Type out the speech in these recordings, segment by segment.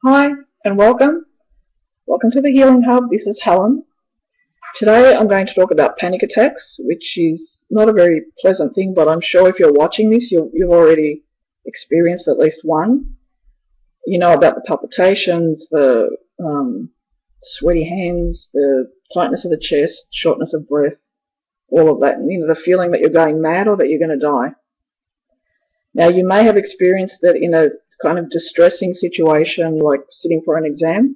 Hi and welcome. Welcome to the Healing Hub. This is Helen. Today I'm going to talk about panic attacks, which is not a very pleasant thing, but I'm sure if you're watching this, you've already experienced at least one. You know about the palpitations, the sweaty hands, the tightness of the chest, shortness of breath, all of that. And, the feeling that you're going mad or that you're going to die. Now, you may have experienced it in a kind of distressing situation like sitting for an exam,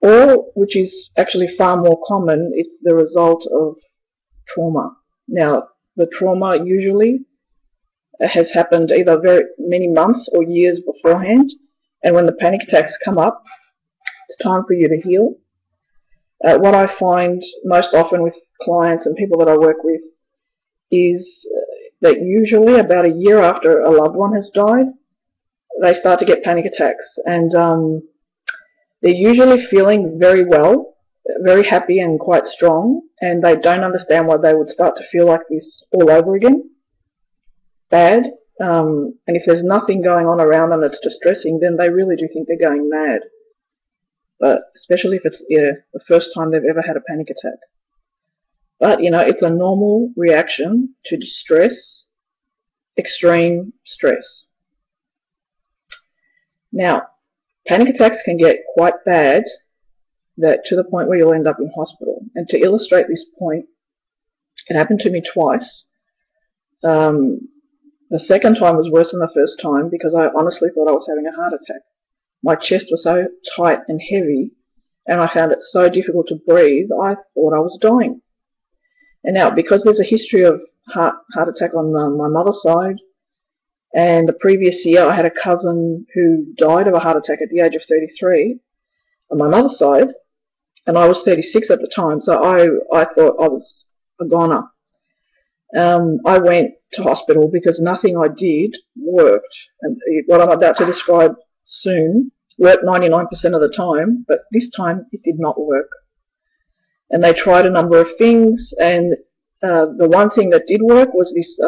or, which is actually far more common, it's the result of trauma. Now, the trauma usually has happened either very many months or years beforehand, and when the panic attacks come up, it's time for you to heal. What I find most often with clients and people that I work with is that usually about a year after a loved one has died, they start to get panic attacks, and they're usually feeling very well, very happy and quite strong, and they don't understand why they would start to feel like this all over again. Bad. And if there's nothing going on around them that's distressing, then they really do think they're going mad. But especially if it's the first time they've ever had a panic attack. But, it's a normal reaction to distress, extreme stress. Now, panic attacks can get quite bad, that to the point where you'll end up in hospital. And to illustrate this point, it happened to me twice. The second time was worse than the first time because I honestly thought I was having a heart attack. My chest was so tight and heavy, and I found it so difficult to breathe, I thought I was dying. And now, because there's a history of heart attack on my mother's side, and the previous year I had a cousin who died of a heart attack at the age of 33 on my mother's side, and I was 36 at the time, so I thought I was a goner. I went to hospital because nothing I did worked, and what I'm about to describe soon worked 99% of the time, but this time it did not work. And they tried a number of things, and the one thing that did work was this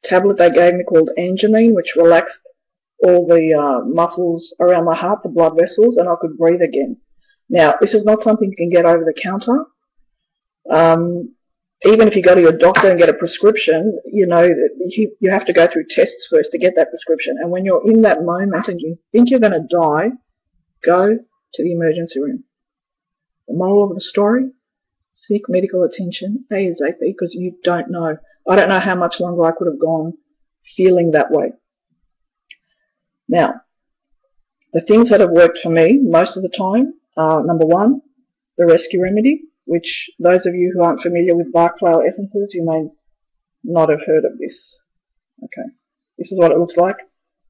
tablet they gave me called Angiolene, which relaxed all the muscles around my heart, the blood vessels, and I could breathe again. Now, this is not something you can get over the counter. Even if you go to your doctor and get a prescription, you have to go through tests first to get that prescription. And when you're in that moment and you think you're going to die, go to the emergency room. The moral of the story, seek medical attention ASAP, because you don't know. I don't know how much longer I could have gone feeling that way. Now, the things that have worked for me most of the time are, number one, the rescue remedy, which those of you who aren't familiar with Bach flower essences, you may not have heard of this. Okay, this is what it looks like.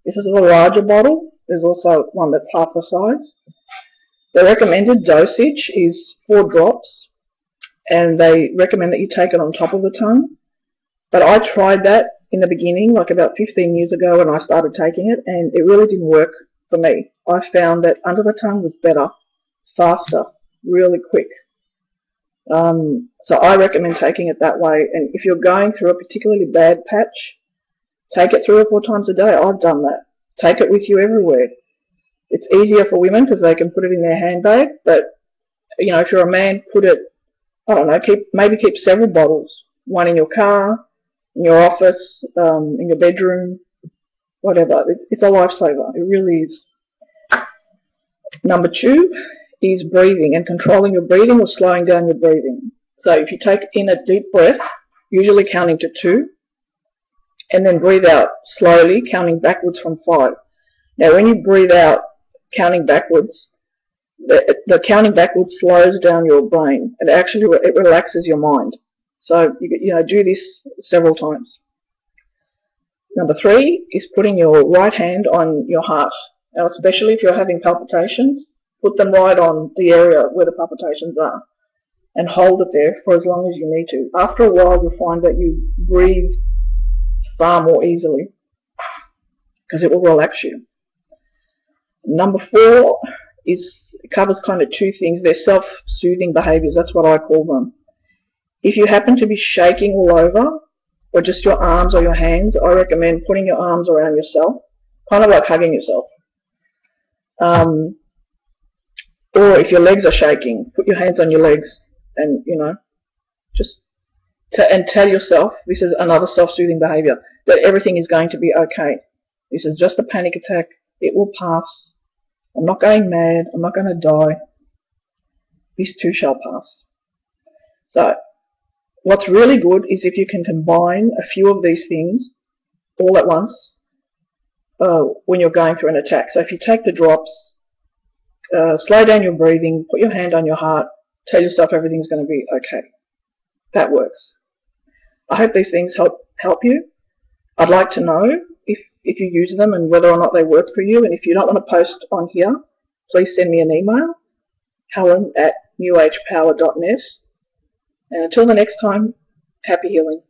This is a larger bottle. There's also one that's half the size. The recommended dosage is 4 drops, and they recommend that you take it on top of the tongue. But I tried that in the beginning, like about 15 years ago when I started taking it, and it really didn't work for me. I found that under the tongue was better, faster, really quick. So I recommend taking it that way, and if you're going through a particularly bad patch, take it 3 or 4 times a day. I've done that. Take it with you everywhere. It's easier for women because they can put it in their handbag, but if you're a man, put it, I don't know, maybe keep several bottles. One in your car, in your office, in your bedroom, whatever. It's a lifesaver. It really is. Number 2 is breathing and controlling your breathing or slowing down your breathing. So if you take in a deep breath, usually counting to 2, and then breathe out slowly, counting backwards from 5. Now when you breathe out, counting backwards, the counting backwards slows down your brain, and actually it relaxes your mind. So do this several times. Number 3 is putting your right hand on your heart. Now, especially if you're having palpitations, put them right on the area where the palpitations are, and hold it there for as long as you need to. After a while, you'll find that you breathe far more easily because it will relax you. Number 4 covers kind of 2 things. They're self-soothing behaviours. That's what I call them. If you happen to be shaking all over, or just your arms or your hands, I recommend putting your arms around yourself, kind of like hugging yourself. Or if your legs are shaking, put your hands on your legs and, just and tell yourself, this is another self-soothing behavior, that everything is going to be okay. This is just a panic attack. It will pass. I'm not going mad. I'm not going to die. This too shall pass. So, what's really good is if you can combine a few of these things all at once when you're going through an attack. So if you take the drops, slow down your breathing, put your hand on your heart, tell yourself everything's going to be okay. That works. I hope these things help you. I'd like to know if you use them and whether or not they work for you. And if you don't want to post on here, please send me an email, helen@newagepower.net. And until the next time, happy healing.